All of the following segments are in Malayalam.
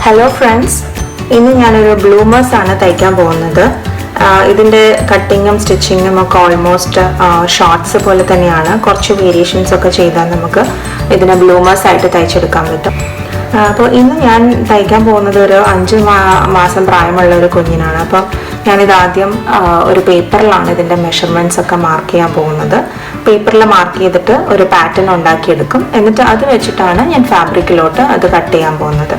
Hello friends, ഇന്ന് ഞാനൊരു ബ്ലൂമേഴ്സ് ആണ് തയ്ക്കാൻ പോകുന്നത്. ഇതിന്റെ കട്ടിങ്ങും സ്റ്റിച്ചിങ്ങും ഒക്കെ ഓൾമോസ്റ്റ് ഷോർട്സ് പോലെ തന്നെയാണ്. കുറച്ച് വേരിയേഷൻസ് ഒക്കെ ചെയ്താൽ നമുക്ക് ഇതിനെ ബ്ലൂമേഴ്സ് ആയിട്ട് തയ്ച്ചെടുക്കാൻ പറ്റും. അപ്പോൾ ഇന്ന് ഞാൻ തയ്ക്കാൻ പോകുന്നത് ഒരു 5 മാസം പ്രായമുള്ള ഒരു കുഞ്ഞിനാണ്. അപ്പം ഞാനിത് ആദ്യം ഒരു പേപ്പറിലാണ് ഇതിൻ്റെ മെഷർമെൻറ്റ്സ് ഒക്കെ മാർക്ക് ചെയ്യാൻ പോകുന്നത്. പേപ്പറിൽ മാർക്ക് ചെയ്തിട്ട് ഒരു പാറ്റേൺ ഉണ്ടാക്കിയെടുക്കും. എന്നിട്ട് അത് വെച്ചിട്ടാണ് ഞാൻ ഫാബ്രിക്കിലോട്ട് അത് കട്ട് ചെയ്യാൻ പോകുന്നത്.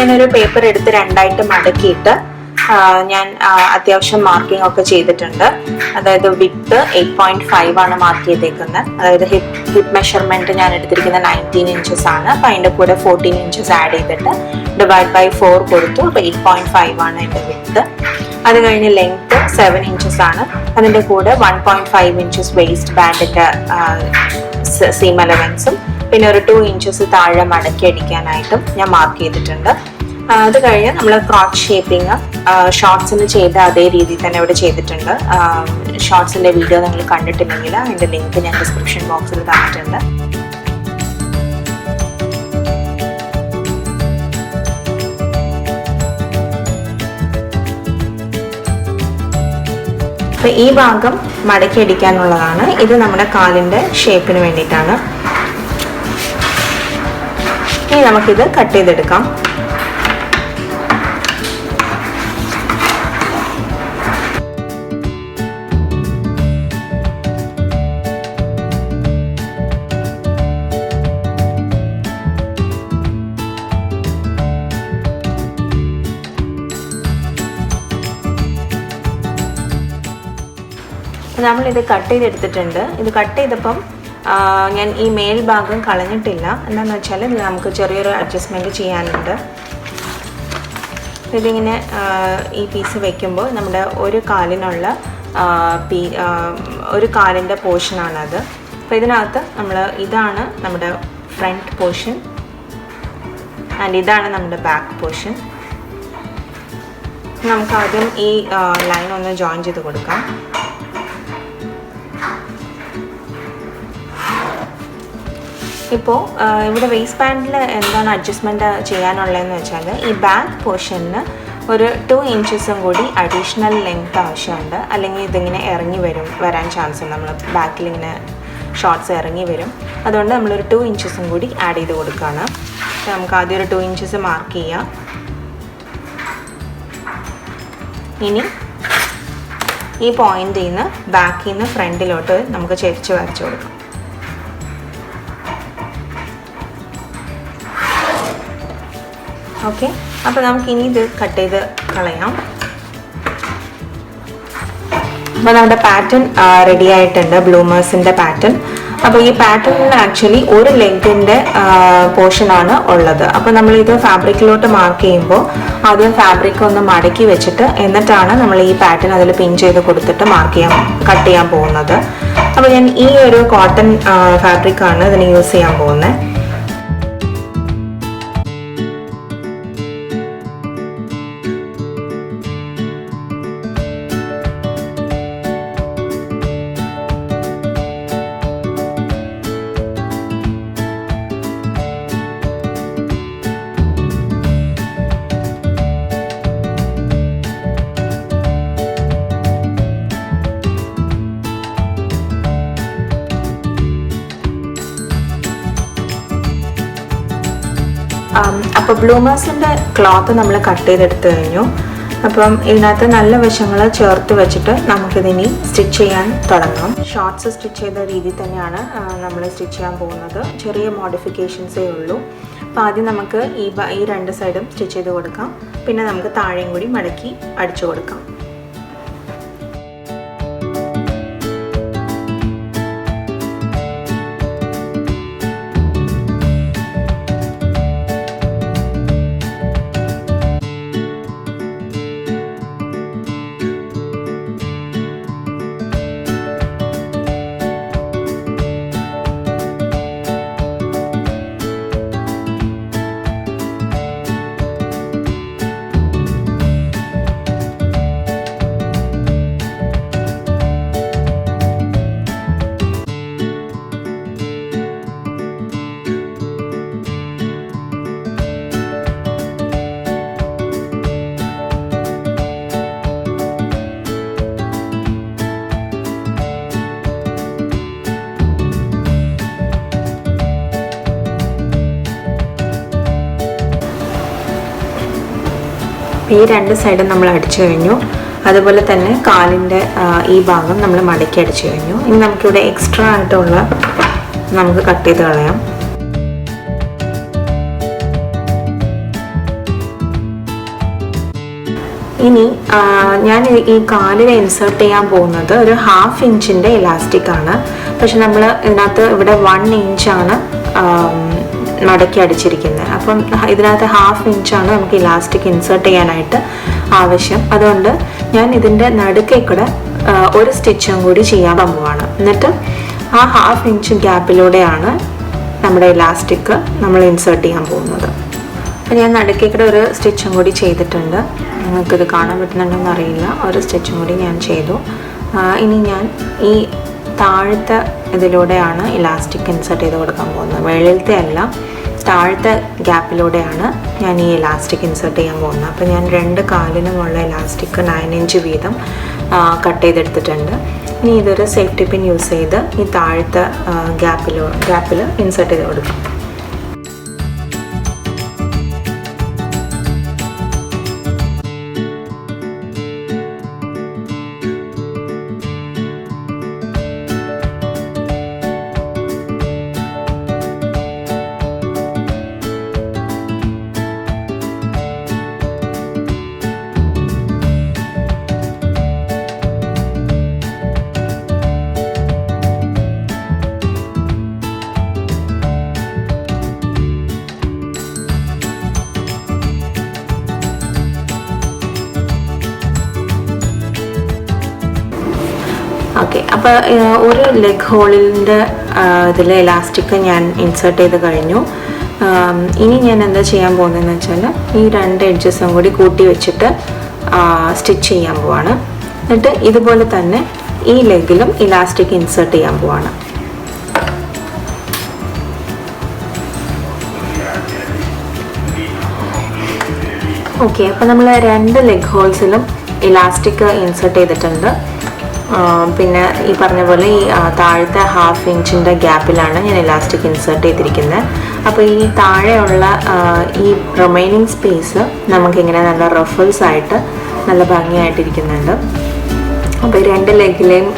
ഞാനൊരു പേപ്പർ എടുത്ത് രണ്ടായിട്ട് മടക്കിയിട്ട് ഞാൻ അത്യാവശ്യം മാർക്കിംഗ് ഒക്കെ ചെയ്തിട്ടുണ്ട്. അതായത് വിഡ്ത്ത് 8.5 ആണ് മാർക്ക് ചെയ്തേക്കുന്നത്. അതായത് ഹിപ്പ് മെഷർമെന്റ് ഞാൻ എടുത്തിരിക്കുന്നത് 19 ഇഞ്ചസ് ആണ്. അപ്പം അതിൻ്റെ കൂടെ 14 ഇഞ്ചസ് ആഡ് ചെയ്തിട്ട് ഡിവൈഡ് ബൈ 4 കൊടുത്തു. അപ്പോൾ 8.5 ആണ് എൻ്റെ വിഡ്ത്ത്. അത് കഴിഞ്ഞ് ലെങ്ത്ത് 7 ഇഞ്ചസ് ആണ്. അതിൻ്റെ കൂടെ 1.5 ഇഞ്ചസ് വേസ്റ്റ് ബാൻഡിൻ്റെ സീം അലവൻസും പിന്നെ ഒരു 2 ഇഞ്ചസ് താഴെ മടക്കി അടിക്കാനായിട്ടും ഞാൻ മാർക്ക് ചെയ്തിട്ടുണ്ട്. അത് കഴിഞ്ഞ് നമ്മൾ ക്രോച്ച് ഷേപ്പിംഗ് ഷോർട്സിന് ചെയ്ത അതേ രീതിയിൽ തന്നെ ഇവിടെ ചെയ്തിട്ടുണ്ട്. ഷോർട്സിൻ്റെ വീഡിയോ നിങ്ങൾ കണ്ടിട്ടില്ലെങ്കിൽ അതിൻ്റെ ലിങ്ക് ഞാൻ ഡിസ്ക്രിപ്ഷൻ ബോക്സിൽ തന്നിട്ടുണ്ട്. അപ്പോൾ ഈ ഭാഗം മടക്കി അടിക്കാനുള്ളതാണ്. ഇത് നമ്മുടെ കാലിൻ്റെ ഷേപ്പിന് വേണ്ടിയിട്ടാണ്. ഇനി നമുക്കിത് കട്ട് ചെയ്തെടുക്കാം. നമ്മളിത് കട്ട് ചെയ്തെടുത്തിട്ടുണ്ട്. ഇത് കട്ട് ചെയ്തപ്പം ഞാൻ ഈ മേൽ ഭാഗം കളഞ്ഞിട്ടില്ല. എന്താണെന്ന് വെച്ചാൽ നമുക്ക് ചെറിയൊരു അഡ്ജസ്റ്റ്മെൻറ്റ് ചെയ്യാനുണ്ട്. ഇതിങ്ങനെ ഈ പീസ് വയ്ക്കുമ്പോൾ നമ്മുടെ ഒരു കാലിനുള്ള ഒരു കാലിൻ്റെ പോർഷനാണത്. അപ്പോൾ ഇതിനകത്ത് ഇതാണ് നമ്മുടെ ഫ്രണ്ട് പോർഷൻ ആൻഡ് ഇതാണ് നമ്മുടെ ബാക്ക് പോർഷൻ. നമുക്ക് ആദ്യം ഈ ലൈൻ ഒന്ന് ജോയിൻ ചെയ്ത് കൊടുക്കാം. ഇപ്പോൾ ഇവിടെ വേസ്റ്റ് ബാൻഡിൽ എന്താണ് അഡ്ജസ്റ്റ്മെൻറ്റ് ചെയ്യാനുള്ളതെന്ന് വെച്ചാൽ ഈ ബാക്ക് പോർഷനിന് ഒരു 2 ഇഞ്ചസും കൂടി അഡീഷണൽ ലെങ്ത് ആവശ്യമുണ്ട്. അല്ലെങ്കിൽ ഇതിങ്ങനെ വരാൻ ചാൻസ് ഉണ്ട്. നമ്മൾ ബാക്കിൽ ഇങ്ങനെ ഷോർട്ട്സ് ഇറങ്ങി വരും. അതുകൊണ്ട് നമ്മളൊരു 2 ഇഞ്ചസും കൂടി ആഡ് ചെയ്ത് കൊടുക്കുകയാണ്. നമുക്ക് ആദ്യം ഒരു 2 ഇഞ്ചസ് മാർക്ക് ചെയ്യാം. ഇനി ഈ പോയിന്റിൽ നിന്ന് ബാക്കിൽ നിന്ന് ഫ്രണ്ടിലോട്ട് നമുക്ക് ചെരിച്ച് വരച്ചു കൊടുക്കാം. ഓക്കെ, അപ്പോൾ നമുക്കിനി ഇത് കട്ട് ചെയ്ത് കളയാം. അപ്പോൾ നമ്മുടെ പാറ്റേൺ റെഡി ആയിട്ടുണ്ട്, ബ്ലൂമേഴ്സിൻ്റെ പാറ്റേൺ. അപ്പോൾ ഈ പാറ്റേണിൽ ആക്ച്വലി ഒരു ലെഗിൻ്റെ പോർഷനാണ് ഉള്ളത്. അപ്പോൾ നമ്മളിത് ഫാബ്രിക്കിലോട്ട് മാർക്ക് ചെയ്യുമ്പോൾ ആദ്യം ഫാബ്രിക് ഒന്ന് മടക്കി വെച്ചിട്ട് എന്നിട്ടാണ് നമ്മൾ ഈ പാറ്റേൺ അതിൽ പിൻ ചെയ്ത് കൊടുത്തിട്ട് കട്ട് ചെയ്യാൻ പോകുന്നത്. അപ്പോൾ ഞാൻ ഈ ഒരു കോട്ടൺ ഫാബ്രിക്കാണ് ഇതിന് യൂസ് ചെയ്യാൻ പോകുന്നത്. അപ്പോൾ ബ്ലൂമേഴ്സിൻ്റെ ക്ലോത്ത് നമ്മൾ കട്ട് ചെയ്തെടുത്ത് കഴിഞ്ഞു. അപ്പം ഇതിനകത്ത് നല്ല വശങ്ങൾ ചേർത്ത് വെച്ചിട്ട് നമുക്കിതിനി സ്റ്റിച്ച് ചെയ്യാൻ തുടങ്ങാം. ഷോർട്ട്സ് സ്റ്റിച്ച് ചെയ്ത രീതി തന്നെയാണ് നമ്മൾ സ്റ്റിച്ച് ചെയ്യാൻ പോകുന്നത്. ചെറിയ മോഡിഫിക്കേഷൻസേ ഉള്ളൂ. അപ്പോൾ ആദ്യം നമുക്ക് ഈ രണ്ട് സൈഡും സ്റ്റിച്ച് ചെയ്ത് കൊടുക്കാം. പിന്നെ നമുക്ക് താഴെയും കൂടി മടക്കി അടിച്ചു കൊടുക്കാം. ഈ രണ്ട് സൈഡും നമ്മൾ അടിച്ചു കഴിഞ്ഞു. അതുപോലെ തന്നെ കാലിൻ്റെ ഈ ഭാഗം നമ്മൾ മടക്കി അടിച്ചു കഴിഞ്ഞു. ഇനി നമുക്കിവിടെ എക്സ്ട്രാ ആയിട്ടുള്ള നമുക്ക് കട്ട് ചെയ്ത് കളയാം. ഇനി ഞാൻ ഈ കാലിൽ ഇൻസേർട്ട് ചെയ്യാൻ പോകുന്നത് ഒരു 1/2 ഇഞ്ചിൻ്റെ ഇലാസ്റ്റിക് ആണ്. പക്ഷെ നമ്മൾ ഇതിനകത്ത് ഇവിടെ 1 ഇഞ്ചാണ് മടക്കി അടിച്ചിരിക്കുന്നത്. അപ്പം ഇതിനകത്ത് 1/2 ഇഞ്ചാണ് നമുക്ക് ഇലാസ്റ്റിക് ഇൻസേർട്ട് ചെയ്യാനായിട്ട് ആവശ്യം. അതുകൊണ്ട് ഞാൻ ഇതിൻ്റെ നടുക്കേ കൂടെ ഒരു സ്റ്റിച്ചും കൂടി ചെയ്യാൻ പോവുകയാണ്. എന്നിട്ട് ആ 1/2 ഇഞ്ച് ഗ്യാപ്പിലൂടെയാണ് നമ്മുടെ ഇലാസ്റ്റിക് നമ്മൾ ഇൻസേർട്ട് ചെയ്യാൻ പോകുന്നത്. അപ്പം ഞാൻ നടുക്കേ കൂടെ ഒരു സ്റ്റിച്ചും കൂടി ചെയ്തിട്ടുണ്ട്. നിങ്ങൾക്കിത് കാണാൻ പറ്റുന്നുണ്ടോയെന്ന് അറിയില്ല. ഒരു സ്റ്റിച്ചും കൂടി ഞാൻ ചെയ്തു. ഇനി ഞാൻ ഈ താഴത്തെ ഇതിലൂടെയാണ് ഇലാസ്റ്റിക് ഇൻസേർട്ട് ചെയ്ത് കൊടുക്കാൻ പോകുന്നത്. വെളിയിലത്തെ അല്ല, താഴത്തെ ഗ്യാപ്പിലൂടെയാണ് ഞാൻ ഈ ഇലാസ്റ്റിക് ഇൻസേർട്ട് ചെയ്യാൻ പോകുന്നത്. അപ്പോൾ ഞാൻ 2 കാലിനുമുള്ള ഇലാസ്റ്റിക് 9 ഇഞ്ച് വീതം കട്ട് ചെയ്തെടുത്തിട്ടുണ്ട്. ഇനി ഇതൊരു സേഫ്റ്റി പിൻ യൂസ് ചെയ്ത് ഈ താഴത്തെ ഗ്യാപ്പിൽ ഇൻസേർട്ട് ചെയ്ത് കൊടുക്കാം. ഓക്കെ, അപ്പോൾ ഒരു ലെഗ് ഹോളിൻ്റെ ഇതിൽ ഇലാസ്റ്റിക് ഞാൻ ഇൻസേർട്ട് ചെയ്ത് കഴിഞ്ഞു. ഇനി ഞാൻ എന്താ ചെയ്യാൻ പോകുന്നതെന്ന് വെച്ചാൽ ഈ 2 എഡ്ജസും കൂടി കൂട്ടി വെച്ചിട്ട് സ്റ്റിച്ച് ചെയ്യാൻ പോവാണ്. എന്നിട്ട് ഇതുപോലെ തന്നെ ഈ ലെഗിലും ഇലാസ്റ്റിക് ഇൻസേർട്ട് ചെയ്യാൻ പോവാണ്. ഓക്കെ, അപ്പോൾ നമ്മൾ 2 ലെഗ് ഹോൾസിലും ഇലാസ്റ്റിക് ഇൻസേർട്ട് ചെയ്തിട്ടുണ്ട്. പിന്നെ ഈ പറഞ്ഞ പോലെ ഈ താഴത്തെ 1/2 ഇഞ്ചിൻ്റെ ഗ്യാപ്പിലാണ് ഞാൻ ഇലാസ്റ്റിക് ഇൻസേർട്ട് ചെയ്തിരിക്കുന്നത്. അപ്പോൾ ഈ താഴെയുള്ള ഈ റിമൈനിങ് സ്പേസ് നമുക്കിങ്ങനെ നല്ല റഫിൾസ് ആയിട്ട് നല്ല ഭംഗിയായിട്ടിരിക്കുന്നുണ്ട്. അപ്പോൾ ഈ 2 ലെഗിലെയും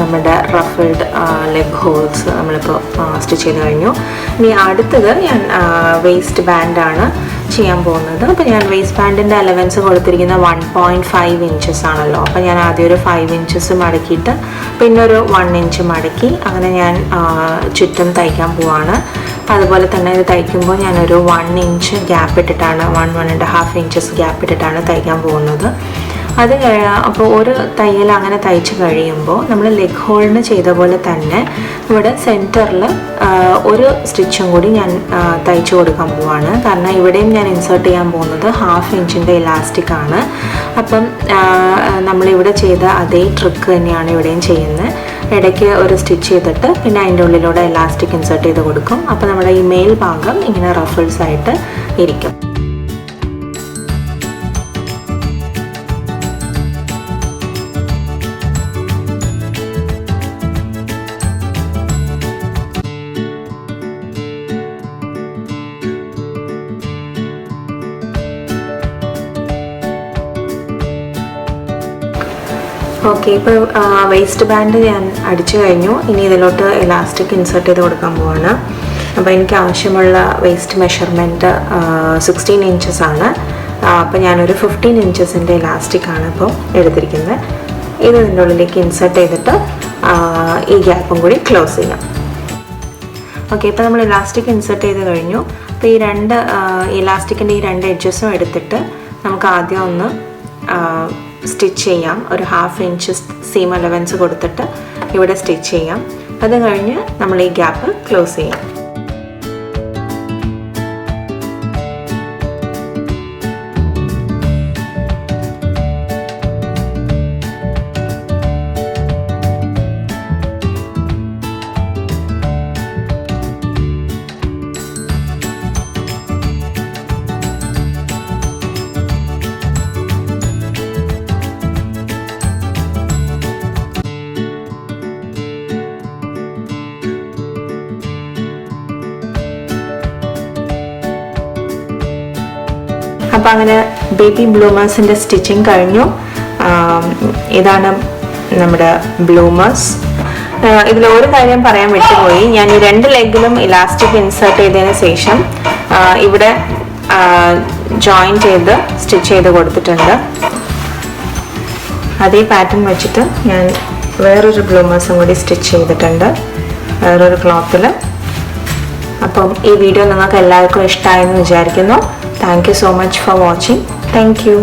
നമ്മുടെ റഫിൾഡ് ലെഗ് ഹോൾസ് നമ്മളിപ്പോൾ സ്റ്റിച്ച് ചെയ്ത് കഴിഞ്ഞു. ഇനി അടുത്തത് ഞാൻ വേസ്റ്റ് ബാൻഡാണ് ചെയ്യാൻ പോകുന്നത്. അപ്പോൾ ഞാൻ വേസ്റ്റ് ബാൻഡിൻ്റെ അലവൻസ് കൊടുത്തിരിക്കുന്ന 1.5 ഇഞ്ചസ് ആണല്ലോ. അപ്പോൾ ഞാൻ ആദ്യം ഒരു 5 ഇഞ്ചസ് മടക്കിയിട്ട് പിന്നെ ഒരു 1 ഇഞ്ച് മടക്കി അങ്ങനെ ഞാൻ ചുറ്റും തയ്ക്കാൻ പോവാണ്. അതുപോലെ തന്നെ ഇത് തയ്ക്കുമ്പോൾ ഞാനൊരു 1 ഇഞ്ച് ഗ്യാപ്പ് ഇട്ടിട്ടാണ് 1.5 ഇഞ്ചസ് ഗ്യാപ്പ് ഇട്ടിട്ടാണ് തയ്ക്കാൻ പോകുന്നത്. അത് അപ്പോൾ ഒരു തയ്യൽ അങ്ങനെ തയ്ച്ച് കഴിയുമ്പോൾ നമ്മൾ ലെഗ് ഹോളിന് ചെയ്ത പോലെ തന്നെ ഇവിടെ സെൻറ്ററിൽ ഒരു സ്റ്റിച്ചും കൂടി ഞാൻ തയ്ച്ചു കൊടുക്കാൻ പോവാണ്. കാരണം ഇവിടെയും ഞാൻ ഇൻസേർട്ട് ചെയ്യാൻ പോകുന്നത് 1/2 ഇഞ്ചിൻ്റെ ഇലാസ്റ്റിക് ആണ്. അപ്പം നമ്മളിവിടെ ചെയ്ത അതേ ട്രിക്ക് തന്നെയാണ് ഇവിടെയും ചെയ്യുന്നത്. ഇടയ്ക്ക് ഒരു സ്റ്റിച്ച് ചെയ്തിട്ട് പിന്നെ അതിൻ്റെ ഉള്ളിലൂടെ ഇലാസ്റ്റിക് ഇൻസേർട്ട് ചെയ്ത് കൊടുക്കും. അപ്പോൾ നമ്മുടെ ഈ മേൽ ഭാഗം ഇങ്ങനെ റഫിൾസ് ആയിട്ട് ഇരിക്കും. ഓക്കെ, ഇപ്പോൾ വേസ്റ്റ് ബാൻഡ് ഞാൻ അടിച്ചു കഴിഞ്ഞു. ഇനി ഇതിലോട്ട് ഇലാസ്റ്റിക് ഇൻസേർട്ട് ചെയ്ത് കൊടുക്കാൻ പോവാണ്. അപ്പോൾ എനിക്ക് ആവശ്യമുള്ള വേസ്റ്റ് മെഷർമെൻറ്റ് 16 ഇഞ്ചസ് ആണ്. അപ്പോൾ ഞാനൊരു 15 ഇഞ്ചസിൻ്റെ ഇലാസ്റ്റിക്കാണ് ഇപ്പോൾ എടുത്തിരിക്കുന്നത്. ഇത് ഇതിൻ്റെ ഉള്ളിലേക്ക് ഇൻസേർട്ട് ചെയ്തിട്ട് ഈ ഗ്യാപ്പും കൂടി ക്ലോസ് ചെയ്യാം. ഓക്കെ, ഇപ്പോൾ നമ്മൾ ഇലാസ്റ്റിക് ഇൻസേർട്ട് ചെയ്ത് കഴിഞ്ഞു. അപ്പോൾ ഈ ഇലാസ്റ്റിക്കിൻ്റെ ഈ 2 എഡ്ജസും എടുത്തിട്ട് നമുക്ക് ആദ്യം ഒന്ന് സ്റ്റിച്ച് ചെയ്യാം. ഒരു 1/2 ഇഞ്ച് സീം അലവൻസ് കൊടുത്തിട്ട് ഇവിടെ സ്റ്റിച്ച് ചെയ്യാം. അത് കഴിഞ്ഞ് നമ്മൾ ഈ ഗ്യാപ്പ് ക്ലോസ് ചെയ്യാം. അപ്പോൾ അങ്ങനെ ബേബി ബ്ലൂമേഴ്സിൻ്റെ സ്റ്റിച്ചിങ് കഴിഞ്ഞു. ഇതാണ് നമ്മുടെ ബ്ലൂമേഴ്സ്. ഇതിൽ ഒരു കാര്യം പറയാൻ വിട്ടുപോയി. ഞാൻ ഈ 2 ലെഗിലും ഇലാസ്റ്റിക് ഇൻസേർട്ട് ചെയ്തതിന് ശേഷം ഇവിടെ ജോയിൻ ചെയ്ത് സ്റ്റിച്ച് ചെയ്ത് കൊടുത്തിട്ടുണ്ട്. അതേ പാറ്റേൺ വെച്ചിട്ട് ഞാൻ വേറൊരു ബ്ലൂമേഴ്സും കൂടി സ്റ്റിച്ച് ചെയ്തിട്ടുണ്ട് വേറൊരു ക്ലോത്തിൽ. അപ്പം ഈ വീഡിയോ നിങ്ങൾക്ക് എല്ലാവർക്കും ഇഷ്ടമായെന്ന് വിചാരിക്കുന്നു. Thank you so much for watching. Thank you.